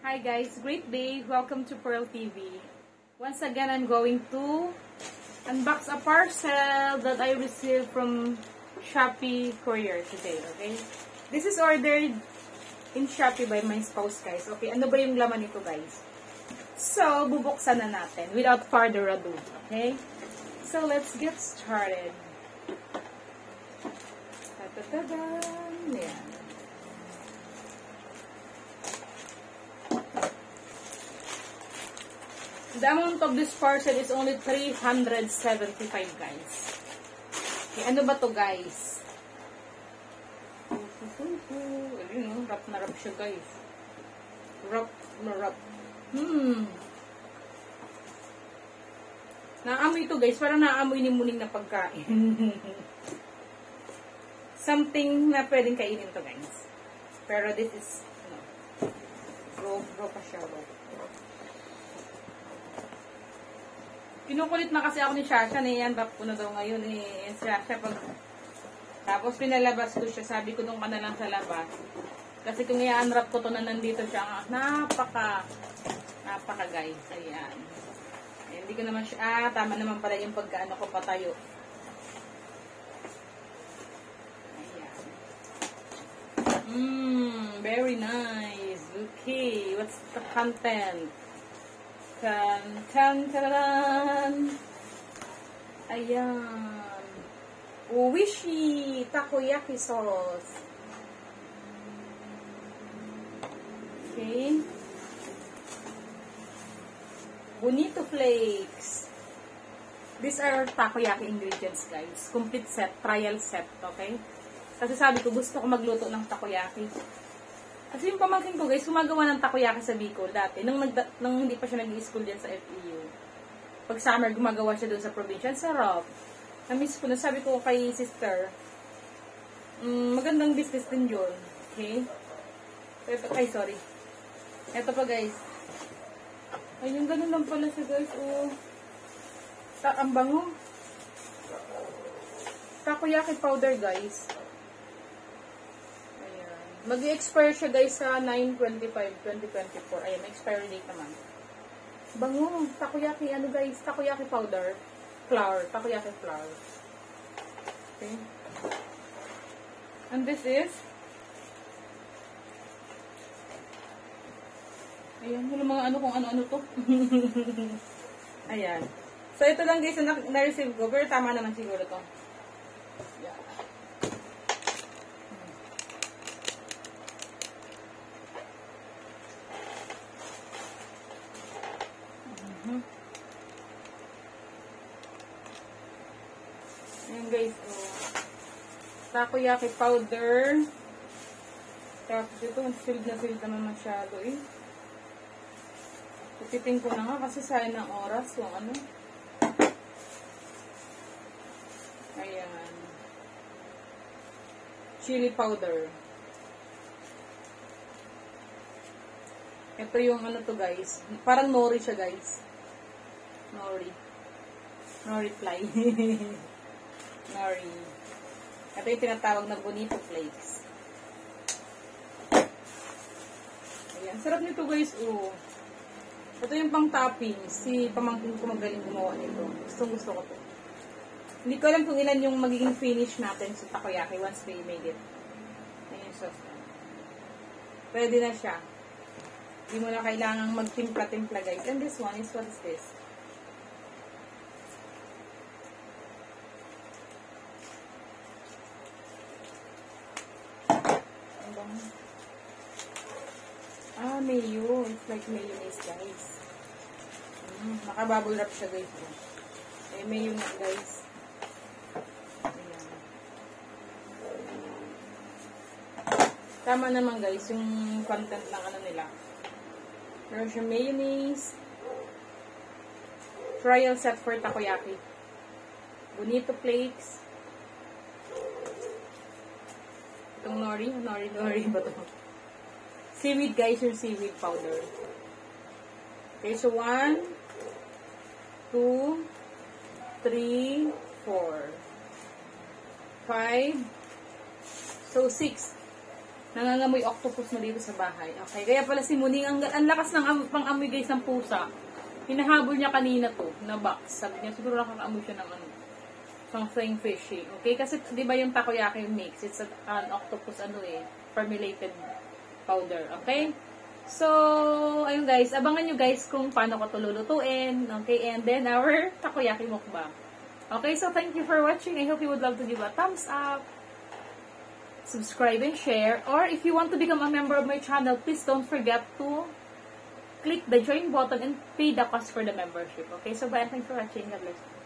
Hi guys, great day. Welcome to Pearl TV. Once again, I'm going to unbox a parcel that I received from Shopee Courier today, okay? This is ordered in Shopee by my spouse, guys. Okay, ano ba yung laman nito, guys? So, bubuksan na natin without further ado, okay? So, let's get started. Ta-ta-ta-dan! Ayan. The amount of this parcel is only 375, guys. Okay, ano ba to, guys? Ayun, wrap na wrap siya, guys. Wrap na wrap. Naamoy ito, guys. Parang naamoy ni Muning na pagkain. Something na pwedeng kainin to, guys. Pero this is, raw pa siya, raw. Kinukulit na kasi ako ni Shasha na yan, wrap ko na daw ngayon eh. Shasha pag... Tapos pinalabas ko siya, sabi ko nung ka na lang sa labas. Kasi kung i-unwrap ko to na nandito siya, napaka guys. Ayan. Hindi ko naman siya, tama naman pala yung pagkaano ko patayo. Ayan. Very nice. Okay, what's the content? Tan-tan-tan. Ayan. Oishi takoyaki sauce. Okay. Bonito flakes. These are takoyaki ingredients, guys. Complete set, trial set, okay? Kasi sabi ko, gusto ko magluto ng takoyaki. Kasi yung pamangkin ko, guys, gumagawa ng takoyaki sa Bicol dati. Nung hindi pa siya nag-i-school dyan sa FEU. Pag summer, gumagawa siya doon sa probinsya. Sarap. Na-miss ko na. Sabi ko kay sister, magandang business din yun. Okay? Ay, sorry. Ito pa, guys. Ay, yung ganun lang pala siya, guys. Oh. Ang bango. Takoyaki powder, guys. Mag-i-expire siya, guys, sa 9/25/2024. Ayan, expiry date naman. Bango. Takoyaki, ano, guys? Takoyaki powder. Flour. Takoyaki flour. Okay. And this is... Ayan, yung mga ano kung ano-ano to. Ayan. So, ito lang, guys, na-receive ko. Pero tama naman siguro to. Yeah. Ayan, guys, oh. Takoyaki powder. Tapos ito, filled na filled naman masyado eh. Tupitin ko na nga kasi sayang ng oras yung ano. Ayan. Chili powder. Ito yung ano to, guys. Parang nori siya, guys. Nori. Nori fly. Nori. Ito yung tinatawag na bonito flakes. Ayan. Sarap nito, guys. Oh. Ito yung pang topping. Si pamangkin ko magaling gumawa nito. Gusto ko to. Hindi ko alam kung ilan yung magiging finish natin sa takoyaki once they made it. Ayan yung sauce. Pwede na siya. Hindi mo na kailangang magtimpla-timpla, guys. And this one is, what is this? Mayo. It's like mayonnaise, guys. Naka-bubble wrap siya, guys. Eh, mayo nga, guys. Ayan. Tama naman, guys, yung content ng ano nila. Meron siya mayonnaise. Trial set for takoyaki. Bonito flakes. Itong nori. Nori ba ito? Seaweed, guys, yung seaweed powder. Okay, so 1, 2, 3, 4, 5, so 6. Nangangamoy octopus na dito sa bahay. Okay, kaya pala si Muning, ang lakas ng pang-amoy guys ng pusa. Hinahabol niya kanina to, na box. Sabi niya, siguro nakaka-amoy siya ng something fishy. Okay, kasi di ba yung takoyaki mix, it's an octopus formulated powder. Okay? So, ayun guys, abangan nyo guys kung paano ko ito lulutuin. Okay, and then our takoyaki mukbang. Okay, so thank you for watching. I hope you would love to give a thumbs up, subscribe and share, or if you want to become a member of my channel, please don't forget to click the join button and pay the cost for the membership. Okay, so bye. Thanks for watching. God bless you.